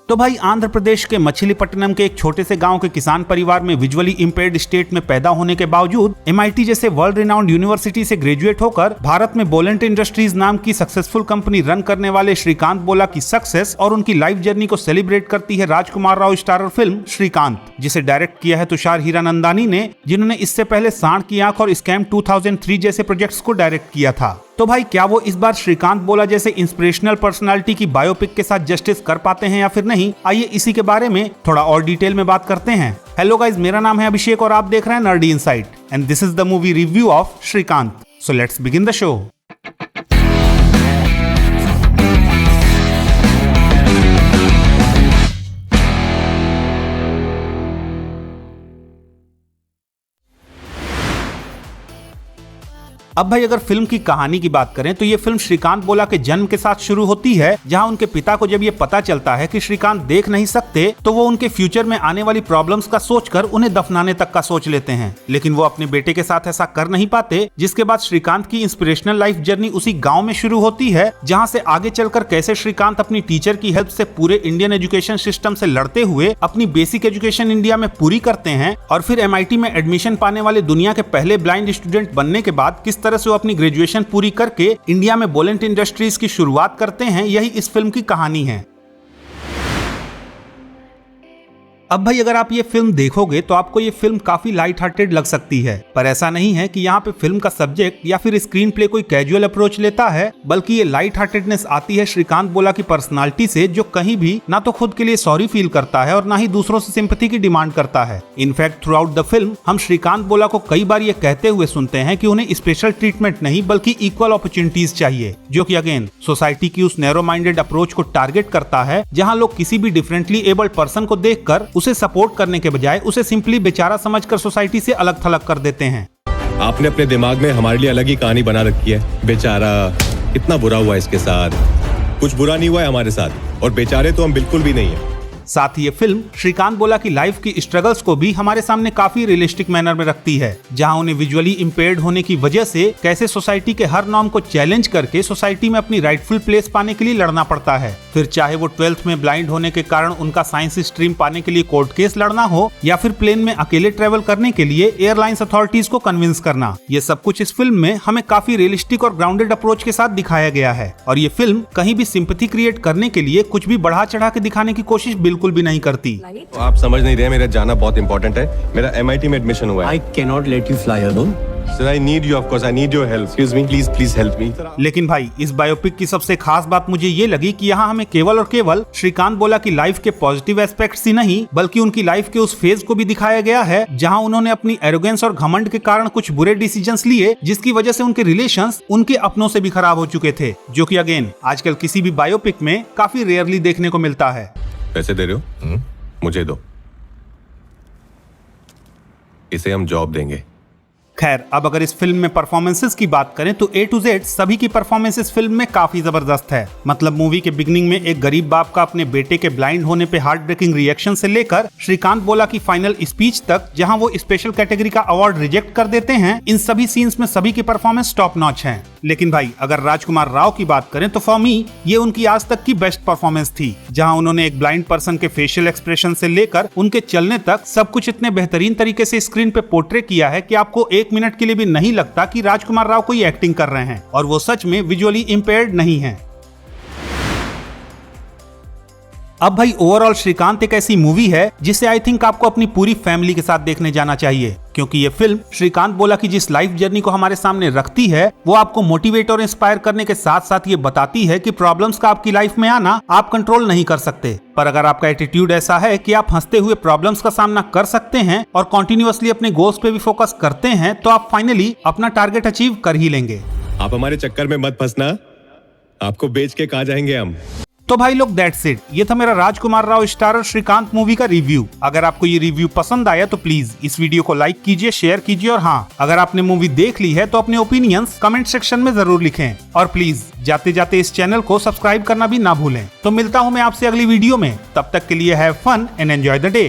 तो भाई आंध्र प्रदेश के मछलीपट्टनम के एक छोटे से गांव के किसान परिवार में विजुअली इंपेयर्ड स्टेट में पैदा होने के बावजूद MIT जैसे वर्ल्ड रिनाउंड यूनिवर्सिटी से ग्रेजुएट होकर भारत में बोलेंट इंडस्ट्रीज नाम की सक्सेसफुल कंपनी रन करने वाले श्रीकांत बोला की सक्सेस और उनकी लाइफ जर्नी को सेलिब्रेट करती है राजकुमार राव स्टारर फिल्म श्रीकांत, जिसे डायरेक्ट किया है तुषार हीरानंदानी ने, जिन्होंने इससे पहले सांड की आंख और स्कैम 2003 जैसे प्रोजेक्ट्स को डायरेक्ट किया था। तो भाई क्या वो इस बार श्रीकांत बोला जैसे इंस्पिरेशनल पर्सनालिटी की बायोपिक के साथ जस्टिस कर पाते हैं या फिर नहीं? आइए इसी के बारे में थोड़ा और डिटेल में बात करते हैं। हेलो गाइस, मेरा नाम है अभिषेक और आप देख रहे हैं nerdy insight and this is the movie review of Srikanth. So let's begin the show. अब भाई अगर फिल्म की कहानी की बात करें तो ये फिल्म श्रीकांत बोला के जन्म के साथ शुरू होती है, जहां उनके पिता को जब ये पता चलता है कि श्रीकांत देख नहीं सकते तो वो उनके फ्यूचर में आने वाली प्रॉब्लम्स का सोचकर उन्हें दफनाने तक का सोच लेते हैं, लेकिन वो अपने बेटे के साथ ऐसा कर नहीं पाते। जिसके बाद श्रीकांत की इंस्पिरेशनल लाइफ जर्नी उसी गाँव में शुरू होती है, जहाँ से आगे चलकर कैसे श्रीकांत अपनी टीचर की हेल्प से पूरे इंडियन एजुकेशन सिस्टम से लड़ते हुए अपनी बेसिक एजुकेशन इंडिया में पूरी करते हैं और फिर MIT में एडमिशन पाने वाले दुनिया के पहले ब्लाइंड स्टूडेंट बनने के बाद किस तरह से वो अपनी ग्रेजुएशन पूरी करके इंडिया में बोलेंट इंडस्ट्रीज की शुरुआत करते हैं। यही इस फिल्म की कहानी है। अब भाई अगर आप ये फिल्म देखोगे तो आपको ये फिल्म काफी लाइट हार्टेड लग सकती है, पर ऐसा नहीं है कि यहाँ पे फिल्म का सब्जेक्ट या फिर स्क्रीन प्ले कोई कैजुअल अप्रोच लेता है, बल्कि ये लाइट हार्टेडनेस आती है श्रीकांत बोला की पर्सनालिटी से, जो कहीं भी ना तो खुद के लिए सॉरी फील करता है और ना ही दूसरों से सिंपैथी की डिमांड करता है। In fact through out the film हम श्रीकांत बोला को कई बार ये कहते हुए सुनते हैं कि उन्हें स्पेशल ट्रीटमेंट नहीं बल्कि इक्वल अपॉर्चुनिटीज चाहिए, जो कि अगेन सोसाइटी की उस नैरो माइंडेड अप्रोच को टारगेट करता है, जहाँ लोग किसी भी डिफरेंटली एबल्ड पर्सन को देखकर उसे सपोर्ट करने के बजाय उसे सिंपली बेचारा समझकर सोसाइटी से अलग थलग कर देते हैं। आपने अपने दिमाग में हमारे लिए अलग ही कहानी बना रखी है। बेचारा, इतना बुरा हुआ इसके साथ। कुछ बुरा नहीं हुआ है हमारे साथ, और बेचारे तो हम बिल्कुल भी नहीं है। साथ ही ये फिल्म श्रीकांत बोला की लाइफ की स्ट्रगल्स को भी हमारे सामने काफी रियलिस्टिक मैनर में रखती है, जहां उन्हें विजुअली इंपेयर्ड होने की वजह से कैसे सोसाइटी के हर नॉर्म को चैलेंज करके सोसाइटी में अपनी राइटफुल प्लेस पाने के लिए लड़ना पड़ता है। फिर चाहे वो 12th में ब्लाइंड होने के कारण उनका साइंस स्ट्रीम पाने के लिए कोर्ट केस लड़ना हो, या फिर प्लेन में अकेले ट्रेवल करने के लिए एयरलाइंस अथॉरिटीज को कन्विंस करना, ये सब कुछ इस फिल्म में हमें काफी रियलिस्टिक और ग्राउंडेड अप्रोच के साथ दिखाया गया है। और ये फिल्म कहीं भी सिंपैथी क्रिएट करने के लिए कुछ भी बढ़ा चढ़ा के दिखाने की कोशिश बिल्कुल भी नहीं करती। तो आप समझ नहीं रहे, मेरा जाना बहुत इंपॉर्टेंट है। मेरा MIT में एडमिशन हुआ है। I cannot let you fly alone. Sir, I need you, of course. I need your help. Excuse me, please help me. लेकिन भाई इस बायोपिक की सबसे खास बात मुझे ये लगी कि यहाँ हमें केवल और केवल श्रीकांत बोला की लाइफ के पॉजिटिव एस्पेक्ट्स ही नहीं, बल्कि उनकी लाइफ के उस फेज को भी दिखाया गया है, जहाँ उन्होंने अपनी एरोगेंस और घमंड के कारण कुछ बुरे डिसीजंस लिए, जिसकी वजह से उनके रिलेशंस उनके अपनों से भी खराब हो चुके थे, जो कि अगेन आजकल किसी भी बायोपिक में काफी रेयरली देखने को मिलता है। पैसे दे रहे हो? मुझे दो, इसे हम जॉब देंगे। खैर, अब अगर इस फिल्म में परफॉर्मेंसेस की बात करें तो A to Z सभी की परफॉर्मेंसेस फिल्म में काफी जबरदस्त है। मतलब मूवी के बिगनिंग में एक गरीब बाप का अपने बेटे के ब्लाइंड होने पे हार्ट ब्रेकिंग रिएक्शन से लेकर श्रीकांत बोला की फाइनल स्पीच तक, जहां वो स्पेशल कैटेगरी का अवार्ड रिजेक्ट कर देते हैं, इन सभी सीन्स में सभी की परफॉर्मेंस टॉप नॉच है। लेकिन भाई अगर राजकुमार राव की बात करें तो फॉर मी ये उनकी आज तक की बेस्ट परफॉर्मेंस थी, जहां उन्होंने एक ब्लाइंड पर्सन के फेशियल एक्सप्रेशन से लेकर उनके चलने तक सब कुछ इतने बेहतरीन तरीके से स्क्रीन पे पोर्ट्रे किया है कि आपको एक मिनट के लिए भी नहीं लगता कि राजकुमार राव कोई एक्टिंग कर रहे हैं, और वो सच में विजुअली इंपेयर्ड नहीं है। अब भाई ओवरऑल श्रीकांत एक ऐसी मूवी है जिसे आई थिंक आपको अपनी पूरी फैमिली के साथ देखने जाना चाहिए, क्योंकि ये फिल्म श्रीकांत बोला की जिस लाइफ जर्नी को हमारे सामने रखती है, वो आपको मोटिवेट और इंस्पायर करने के साथ साथ ये बताती है कि प्रॉब्लम्स का आपकी लाइफ में आना आप कंट्रोल नहीं कर सकते, पर अगर आपका एटीट्यूड ऐसा है कि आप हंसते हुए प्रॉब्लम्स का सामना कर सकते हैं और कॉन्टिन्यूअसली अपने गोल्स पे भी फोकस करते हैं, तो आप फाइनली अपना टारगेट अचीव कर ही लेंगे। आप हमारे चक्कर में मत फंसना, आपको बेच के कहाँ जाएंगे हम। तो भाई लोग दैट्स इट, ये था मेरा राजकुमार राव स्टारर श्रीकांत मूवी का रिव्यू। अगर आपको ये रिव्यू पसंद आया तो प्लीज इस वीडियो को लाइक कीजिए, शेयर कीजिए, और हाँ, अगर आपने मूवी देख ली है तो अपने ओपिनियंस कमेंट सेक्शन में जरूर लिखें, और प्लीज जाते जाते इस चैनल को सब्सक्राइब करना भी ना भूलें। तो मिलता हूँ मैं आपसे अगली वीडियो में, तब तक के लिए have fun and enjoy the day.